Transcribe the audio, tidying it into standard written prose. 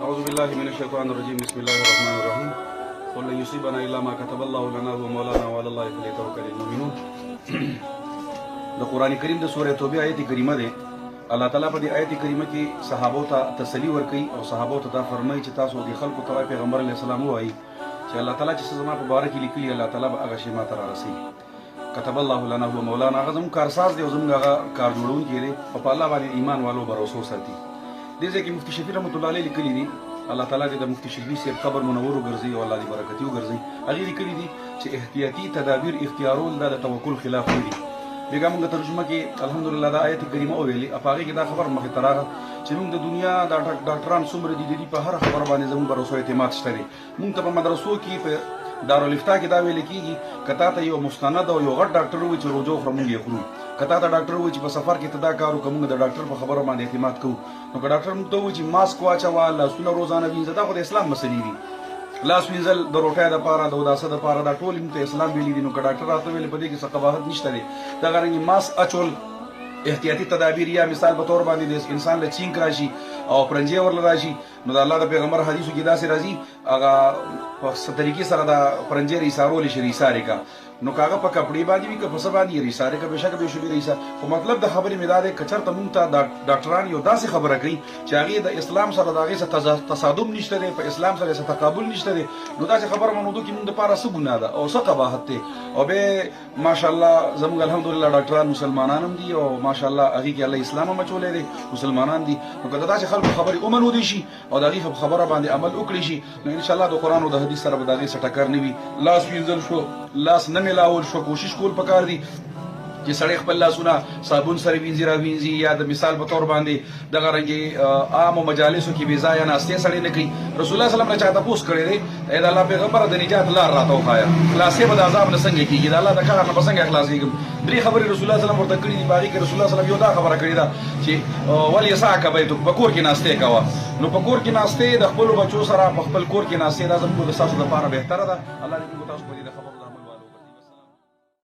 أعوذ بالله من الشيطان الرجيم بسم الله الرحمن الرحيم قل لن يصيبنا إلا ما كتب الله لنا هو مولانا وعلى الله فليتوكل المؤمنون. د قرآن کریم د سورۃ توبه آیت کریمه ده. الله تعالی په دې آیت کریمه کې صحابو ته تسلی ورکړي او صحابو ته دا فرمایي چې تاسو د خلکو ته پیغمبر علیه السلام وایي چې الله تعالی چې زما په باره کې لیکلي الله تعالی به هغه شی ما ته رارسوي. كتب الله لنا هو مولانا. هغه زموږ کارساز دی او زموږ هغه کار جوړونکی دی او په الله باندې ایمان والو باور ساتي. دې ځکه مفتي شفیع رحمت الله علیه لیکلي دي الله تعالی دې د مفتي شفیع صاحب قبر منور وګرځي او الله دې برکتي وګرځي. هغه لیکلي دي چې احتیاطي تدابیر اختیارول د توکل خلاف دي. بیګه موږ ترجمه کې الحمدلله دا آیت کریمه ویلي افاغه کې دا خبر مخې تراغه چې موږ د دنیا د ډاکټران څومره دي په هر خبر باندې زموږ باور اعتماد شته دي. موږ ته په مدرسو کې په دارالافتا کې دا ویل کېږي کته ته یو مستند او یو غټ ډاکټر وي چې روزو خورمږي یې خورو کته ته ډاکټر وي چې په سفر کې تدا کارو کوم د ډاکټر په خبرو باندې اعتماد کوو نو که ډاکټر موږ ته وي چې ماسک واچوه لاسونه روزانه وینځه دا خو د اسلام مسلې دي. لاس وینځل د روټۍ دپاره د اوداسه دپاره دا ټول موږ ته اسلام ویلي دي. نو که ډاکټر راته ویلې په دې کې څه قباحت نشته دی. دغه رنګې ماسک اچول احتیاطي تدابیر یا مثال په تور باندې د انسان له چینک راشي او پرنجې ورله راشي نو د الله د پیغمبر حدیثو کې داسې راځي هغه په څه طریقې سره د پرنجې ریسارول شي ریسارې کا نو کاغه په کپړې باندې وي که په څه باندې ریسارې کا بېشکه به شوي ریسا خو مطلب د خبرې مې دا دی که چېرته مونږ ته ډاکټران یو داسې خبره کوي چې هغې د اسلام سره د هغې څه تصادم نشته دی په اسلام سره څه تقابل نشته دی نو داسې خبره منودو کې مونږ دپاره څه ګناه ده او څه قباحت دی او بیا ماشاءالله زموږ الحمدلله ډاکټران مسلمانان هم دي او ماشاءالله هغې کې الله اسلام هم اچولی دی مسلمانان دي نو که د داسې خلکو خبرې ومنودی شي او د هغې خبره باندې عمل وکړي شي نو انشاءالله د قرآن او د حدیث سره به د هغې څه ټکر نه وي. لاس وینځل شو لاس نه میلاول شو کوشش کول پکار دي چې سړی خپل لاسونه صابون سره وینځي را وینځي یا د مثال په طور باندې دغه رنګې عامو مجالسو کې بې ځایه ناستې سړی نه کوي. رسول الله صلی الله علیه وسلم نه چا تپوس کړی دی ای د الله پیغمبره د نجات لار راته وښایه خلاصې به د عذاب نه څنګه کېږي د الله د قهر نه به څنګه خلاصېږم. درې خبرې رسول الله صلی الله علیه وسلم ورته کړي دي په هغې کې رسول الله صلی الله علیه وسلم یو دا خبره کړې ده چې ولیسعک بیتک په کور کې ناستې کوه نو په کور کې ناستې د خپلو بچو سره په خپل کور کې ناستې دا زموږ د ستاسو لپاره بهتره ده. الله